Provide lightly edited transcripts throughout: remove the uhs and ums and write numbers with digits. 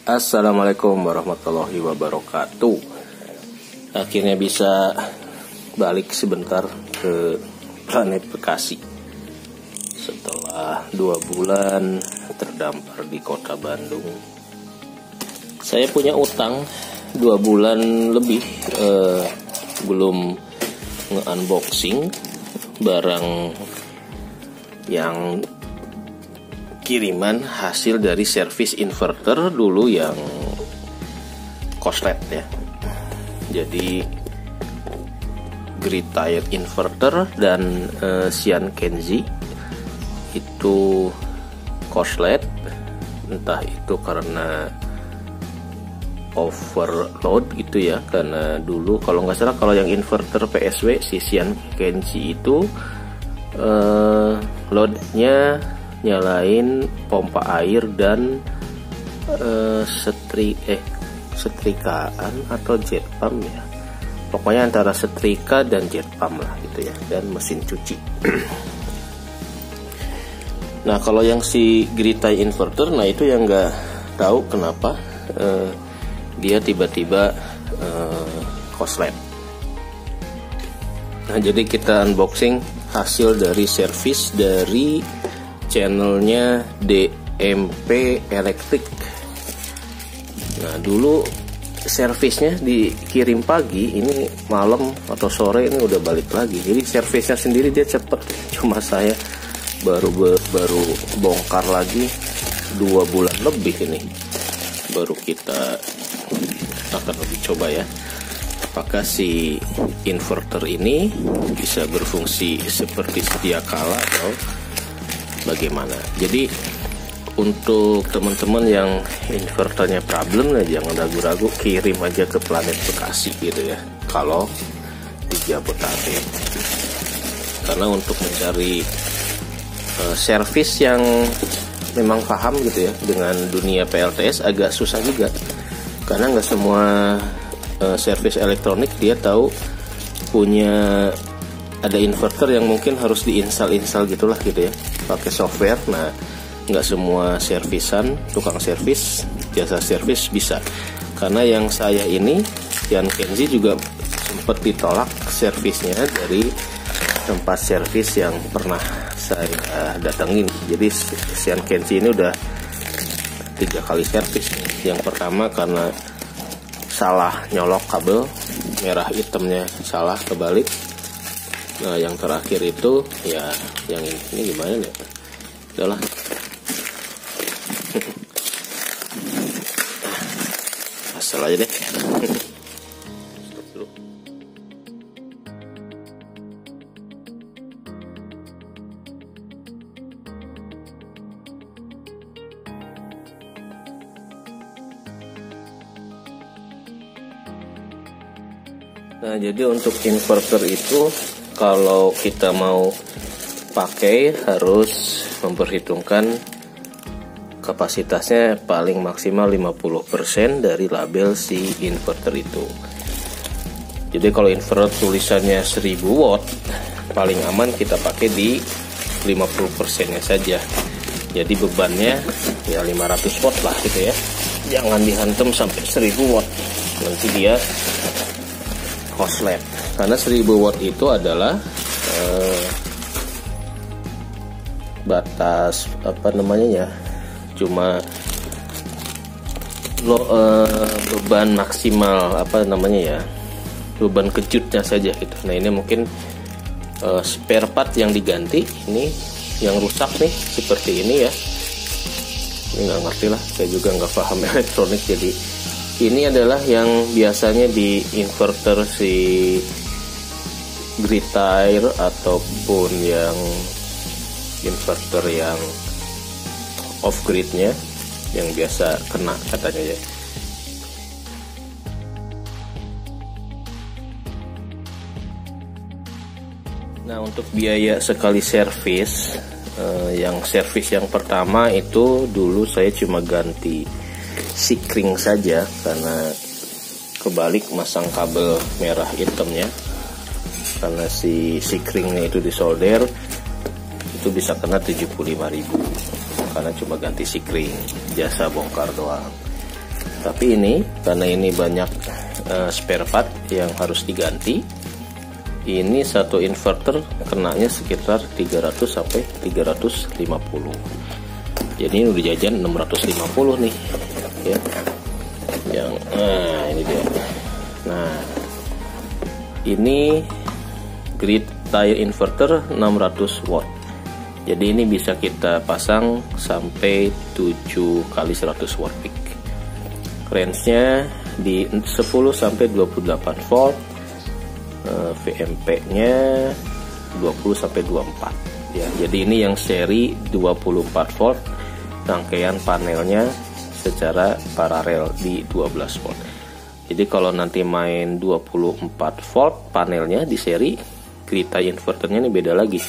Assalamualaikum warahmatullahi wabarakatuh. Akhirnya bisa balik sebentar ke planet Bekasi setelah 2 bulan terdampar di kota Bandung. Saya punya utang 2 bulan lebih belum nge-unboxing barang yang kiriman hasil dari servis inverter dulu yang korslet ya. Jadi grid tied inverter dan Xian Kenzi itu korslet, entah itu karena overload gitu ya, karena dulu kalau nggak salah kalau yang inverter PSW si Xian Kenzi itu loadnya nyalain pompa air dan setrikaan atau jet pump ya, pokoknya antara setrika dan jet pump lah gitu ya, dan mesin cuci. Nah kalau yang si grid tie inverter, nah itu yang nggak tahu kenapa dia tiba-tiba korslet. Nah jadi kita unboxing hasil dari servis dari channelnya DMP Elektrik. Nah dulu servisnya dikirim pagi, ini malam atau sore ini udah balik lagi. Jadi servisnya sendiri dia cepet, cuma saya baru bongkar lagi 2 bulan lebih ini. Baru kita akan lebih coba ya, apakah si inverter ini bisa berfungsi seperti sedia kala atau bagaimana. Jadi untuk teman-teman yang inverternya problem, nah jangan ragu-ragu, kirim aja ke planet Bekasi gitu ya kalau di Jabodetabek. Karena untuk mencari servis yang memang paham gitu ya dengan dunia PLTS agak susah juga, karena nggak semua servis elektronik dia tahu punya ada inverter yang mungkin harus diinstal gitulah gitu ya, pakai software. Nah nggak semua servisan, tukang servis, jasa servis bisa. Karena yang saya ini Xian Kenzi juga sempat ditolak servisnya dari tempat servis yang pernah saya datengin. Jadi Xian Kenzi ini udah 3 kali servis. Yang pertama karena salah nyolok kabel, merah hitamnya salah kebalik. Nah yang terakhir itu ya yang ini gimana nih? Udahlah. Asal aja deh. Nah jadi untuk inverter itu kalau kita mau pakai harus memperhitungkan kapasitasnya paling maksimal 50% dari label si inverter itu. Jadi kalau inverter tulisannya 1000 watt, paling aman kita pakai di 50% nya saja. Jadi bebannya ya 500 watt lah gitu ya. Jangan dihantam sampai 1000 watt. Nanti dia korslet. Karena 1000 watt itu adalah batas apa namanya ya, cuma beban maksimal apa namanya ya, beban kejutnya saja gitu. Nah ini mungkin spare part yang diganti, ini yang rusak nih seperti ini ya. Ini nggak ngerti lah, saya juga nggak paham elektronik. Jadi ini adalah yang biasanya di inverter si grid tie ataupun yang inverter yang off gridnya yang biasa kena katanya ya. Nah untuk biaya sekali servis, yang servis yang pertama itu dulu saya cuma ganti sikring saja karena kebalik masang kabel merah hitamnya. Karena si sikringnya itu disolder, itu bisa kena 75.000 karena cuma ganti sikring, jasa bongkar doang. Tapi ini karena ini banyak spare part yang harus diganti, ini satu inverter kenanya sekitar 300 sampai 350. Jadi ini udah jajan 650 nih ya. Yang ini dia. Nah, ini grid tire inverter 600 watt. Jadi ini bisa kita pasang sampai 7 kali 100 watt peak. Range-nya di 10 sampai 28 volt. VMP-nya 20 sampai 24 ya. Jadi ini yang seri 24 volt, rangkaian panelnya secara paralel di 12 volt. Jadi kalau nanti main 24 volt panelnya di seri, kereta inverternya ini beda lagi,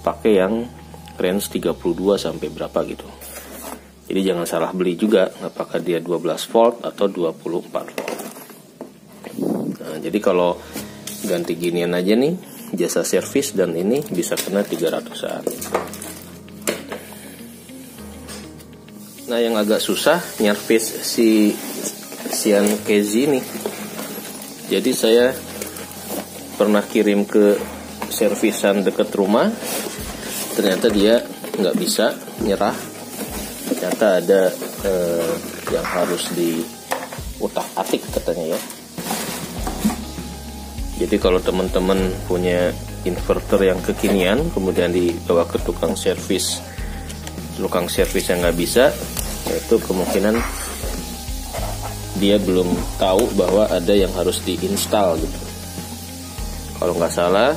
pakai yang range 32 sampai berapa gitu. Jadi jangan salah beli juga apakah dia 12 volt atau 24 volt. Nah, jadi kalau ganti ginian aja nih, jasa servis dan ini bisa kena 300-an. Nah, yang agak susah nyervis si Sian Kezi ini. Jadi saya pernah kirim ke servisan dekat rumah, ternyata dia nggak bisa nyerah. Ternyata ada yang harus diutak-atik katanya ya. Jadi kalau teman-teman punya inverter yang kekinian, kemudian dibawa ke tukang servis yang nggak bisa, itu kemungkinan dia belum tahu bahwa ada yang harus diinstal gitu. Kalau nggak salah,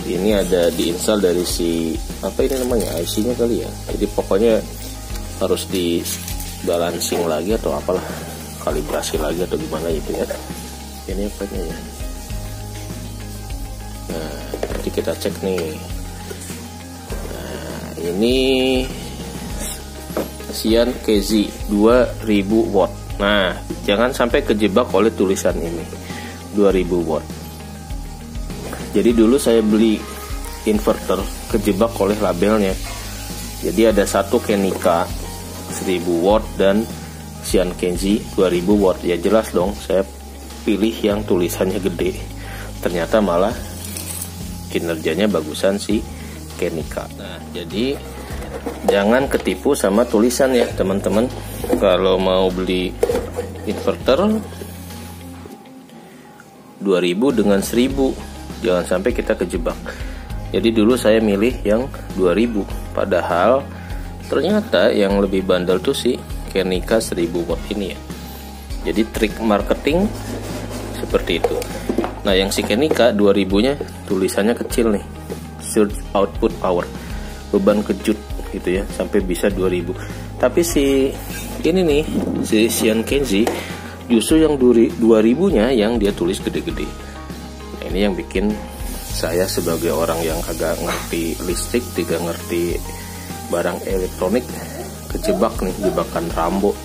ini ada diinstal dari si apa ini namanya, IC-nya kali ya. Jadi pokoknya harus di balancing lagi atau apalah, kalibrasi lagi atau gimana gitu ya. Ini apanya ya? Nah, nanti kita cek nih. Nah, ini Sian Kezi 2000 watt. Nah, jangan sampai kejebak oleh tulisan ini 2000 watt. Jadi dulu saya beli inverter kejebak oleh labelnya. Jadi ada satu Kenika 1000 watt dan Sian Kezi 2000 watt. Ya jelas dong, saya pilih yang tulisannya gede. Ternyata malah kinerjanya bagusan si Kenika. Nah, jadi jangan ketipu sama tulisan ya teman-teman. Kalau mau beli inverter 2000 dengan 1000, jangan sampai kita kejebak. Jadi dulu saya milih yang 2000, padahal ternyata yang lebih bandel tuh si Kenika 1000 watt ini ya. Jadi trik marketing seperti itu. Nah, yang si Kenika 2000-nya tulisannya kecil nih, surge output power, beban kejut gitu ya, sampai bisa 2000. Tapi si ini nih, si Sian Kezi justru yang 2000-nya yang dia tulis gede-gede. Nah, ini yang bikin saya sebagai orang yang kagak ngerti listrik, tidak ngerti barang elektronik, kejebak nih, jebakan Rambo.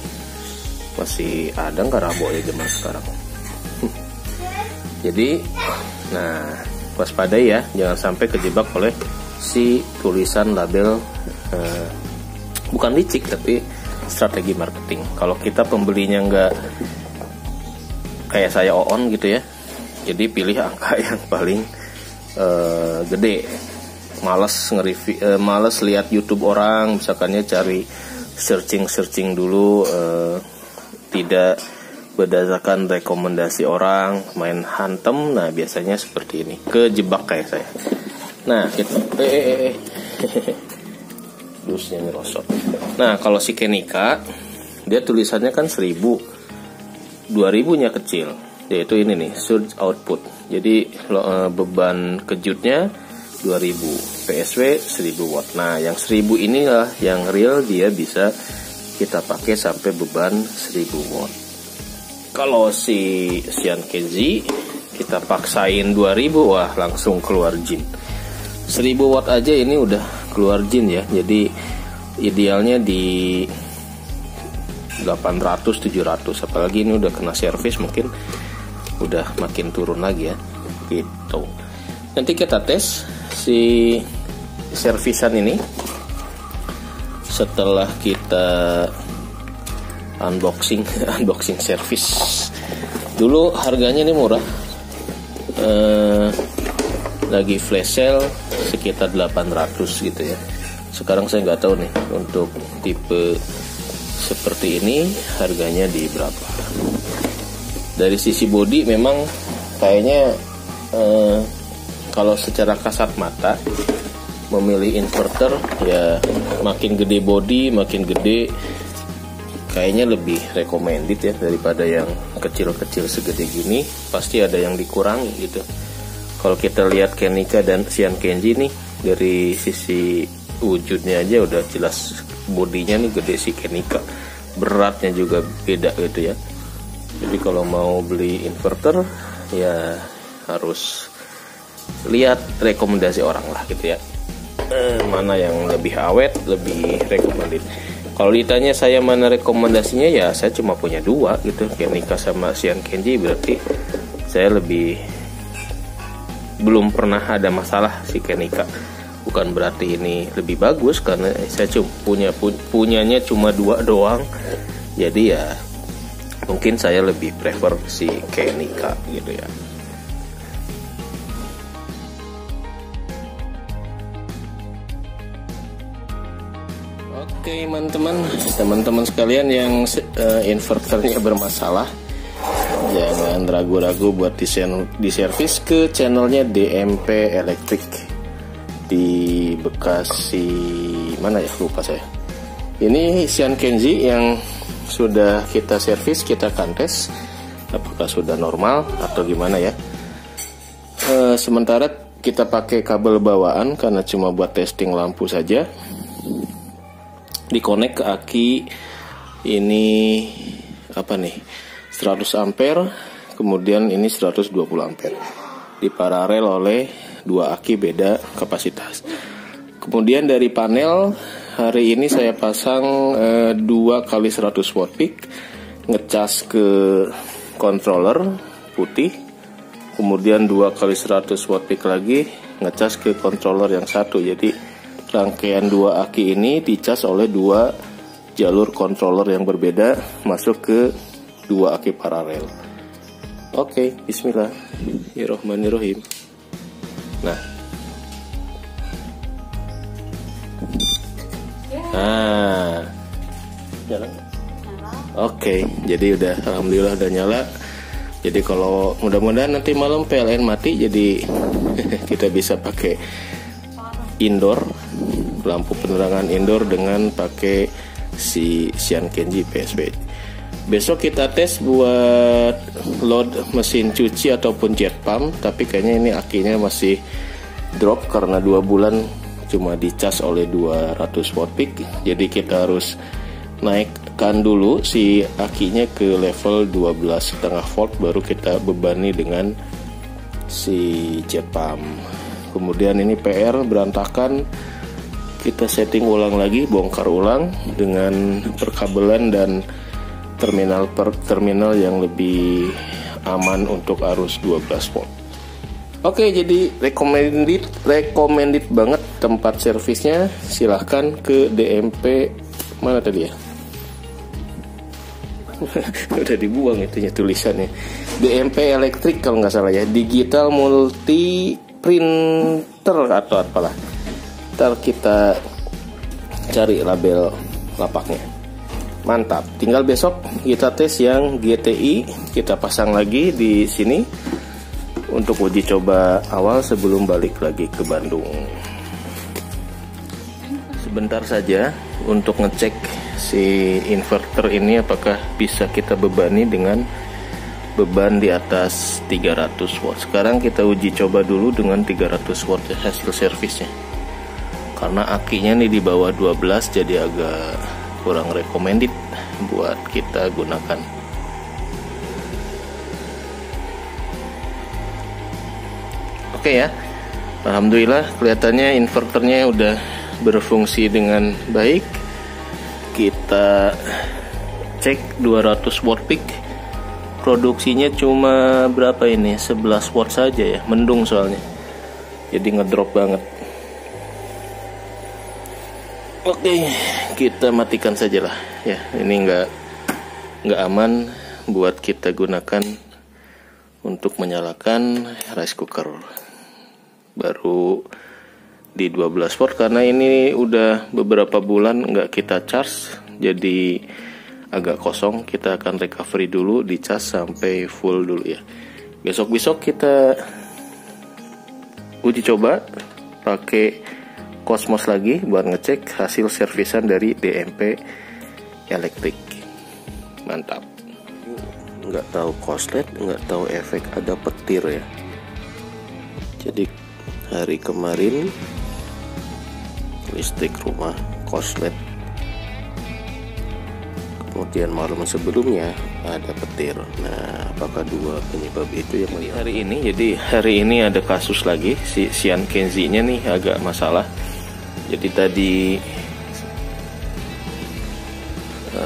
Masih ada nggak Rambo ya zaman sekarang? Jadi, nah, waspadai ya, jangan sampai kejebak oleh si tulisan label, bukan licik tapi strategi marketing. Kalau kita pembelinya nggak kayak saya Oon gitu ya, jadi pilih angka yang paling gede. Males lihat YouTube orang, misalkannya cari searching dulu, tidak berdasarkan rekomendasi orang, main hantem. Nah, biasanya seperti ini, kejebak kayak saya. Nah, kita dusnya nyerosot. Nah, kalau si Kenika dia tulisannya kan 1000, 2000-nya kecil, yaitu ini nih, surge output. Jadi beban kejutnya 2000, PSW 1000 watt. Nah, yang 1000 inilah yang real, dia bisa kita pakai sampai beban 1000 watt. Kalau si Sian Kezi kita paksain 2000, wah langsung keluar jin. 1000 watt aja ini udah keluar jin ya. Jadi idealnya di 800 700, apalagi ini udah kena servis mungkin udah makin turun lagi ya. Gitu. Nanti kita tes si servisan ini setelah kita unboxing service. Dulu harganya ini murah, lagi flash sale sekitar 800 gitu ya. Sekarang saya nggak tahu nih untuk tipe seperti ini harganya di berapa. Dari sisi bodi memang kayaknya kalau secara kasat mata memilih inverter ya, makin gede bodi makin gede kayaknya lebih recommended ya daripada yang kecil-kecil segede gini. Pasti ada yang dikurangi gitu. Kalau kita lihat Kenica dan Xian Kenji nih, dari sisi wujudnya aja udah jelas bodinya nih gede si Kenica, beratnya juga beda gitu ya. Jadi kalau mau beli inverter ya harus lihat rekomendasi orang lah gitu ya, mana yang lebih awet, lebih recommended. Kalau ditanya saya mana rekomendasinya, ya saya cuma punya dua gitu, Kenica sama Xian Kenji. Berarti saya belum pernah ada masalah si Kenica. Bukan berarti ini lebih bagus, karena saya cuma punyanya cuma dua doang. Jadi ya mungkin saya lebih prefer si Kenica gitu ya. Oke teman-teman sekalian yang inverternya bermasalah, jangan ragu-ragu buat diservis ke channelnya DMP Electric di Bekasi, mana ya lupa saya. Ini Xian Kenji yang sudah kita servis, kita akan tes apakah sudah normal atau gimana ya. Sementara kita pakai kabel bawaan karena cuma buat testing lampu saja. Dikonek ke aki ini apa nih, 100 ampere, kemudian ini 120 ampere, diparalel oleh dua aki beda kapasitas. Kemudian dari panel hari ini saya pasang 2 kali 100 watt peak, ngecas ke controller putih, kemudian 2 kali 100 watt peak lagi ngecas ke controller yang satu. Jadi rangkaian dua aki ini dicas oleh dua jalur controller yang berbeda masuk ke dua aki paralel. Oke, bismillahirrahmanirrahim. Nah, nyala. Oke, jadi udah, alhamdulillah udah nyala. Jadi kalau mudah-mudahan nanti malam PLN mati, jadi kita bisa pakai indoor, lampu penerangan indoor dengan pakai si Xian Kenji PSP. Besok kita tes buat load mesin cuci ataupun jet pump, tapi kayaknya ini akinya masih drop karena 2 bulan cuma dicas oleh 200 watt peak. Jadi kita harus naikkan dulu si akinya ke level 12,5 volt, baru kita bebani dengan si jet pump. Kemudian ini PR berantakan, kita setting ulang lagi, bongkar ulang dengan perkabelan dan terminal per terminal yang lebih aman untuk arus 12 volt. Oke, jadi recommended banget tempat servisnya. Silahkan ke DMP, mana tadi ya? Udah dibuang itunya tulisannya. DMP Electric kalau nggak salah ya, digital multi printer atau apalah. Ntar kita cari label lapaknya. Mantap. Tinggal besok kita tes yang GTI, kita pasang lagi di sini untuk uji coba awal sebelum balik lagi ke Bandung. Sebentar saja untuk ngecek si inverter ini apakah bisa kita bebani dengan beban di atas 300 watt. Sekarang kita uji coba dulu dengan 300 watt hasil servisnya. Karena akinya nih di bawah 12, jadi agak kurang recommended buat kita gunakan. Oke ya, alhamdulillah kelihatannya inverternya udah berfungsi dengan baik. Kita cek 200 watt peak, produksinya cuma berapa ini, 11 watt saja ya, mendung soalnya, jadi ngedrop banget. Oke, kita matikan saja lah ya, ini nggak aman buat kita gunakan untuk menyalakan rice cooker. Baru di 12 volt karena ini udah beberapa bulan nggak kita charge, jadi agak kosong. Kita akan recovery dulu, dicas sampai full dulu ya. Besok kita uji coba pakai Cosmos lagi buat ngecek hasil servisan dari DMP Elektrik. Mantap. Nggak tahu korslet, nggak tahu efek ada petir ya. Jadi hari kemarin listrik rumah korslet, kemudian malam sebelumnya ada petir. Nah, apakah dua penyebab itu yang hari ini? Jadi hari ini ada kasus lagi, si Xian Kenzi-nya nih agak masalah. Jadi tadi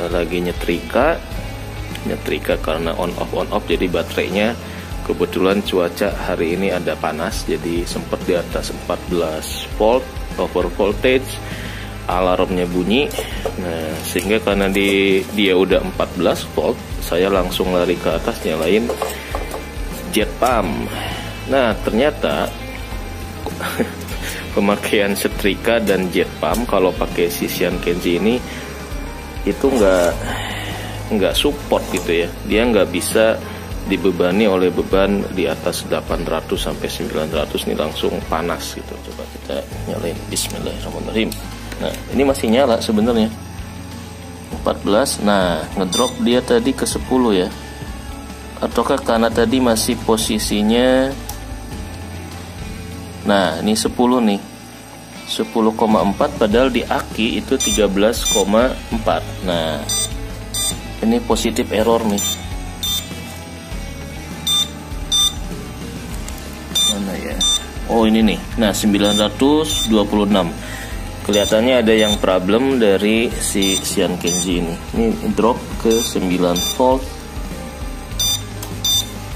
lagi nyetrika karena on off, jadi baterainya kebetulan cuaca hari ini ada panas, jadi sempat di atas 14 volt, over voltage, alarmnya bunyi. Nah, sehingga karena dia udah 14 volt, saya langsung lari ke atas nyalain jet pump. Nah, ternyata pemakaian setrika dan jet pump kalau pakai si Xian Kenzi ini itu nggak support gitu ya. Dia nggak bisa dibebani oleh beban di atas 800 sampai 900 nih, langsung panas gitu. Coba kita nyalain, bismillahirrahmanirrahim. Nah, ini masih nyala sebenarnya 14. Nah, ngedrop dia tadi ke 10 ya. Ataukah karena tadi masih posisinya, nah ini 10 nih, 10,4 padahal di aki itu 13,4. Nah, ini positif error nih. Mana ya? Oh, ini nih. Nah, 926. Kelihatannya ada yang problem dari si Xian Kenzi ini. Ini drop ke 9 volt.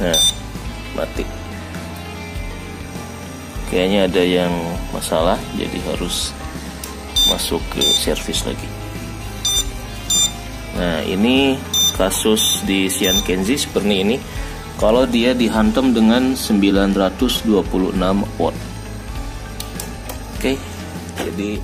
Nah, mati. Kayaknya ada yang masalah, jadi harus masuk ke servis lagi. Nah, ini kasus di Xian Kenzi seperti ini. Kalau dia dihantam dengan 926 watt. Oke, jadi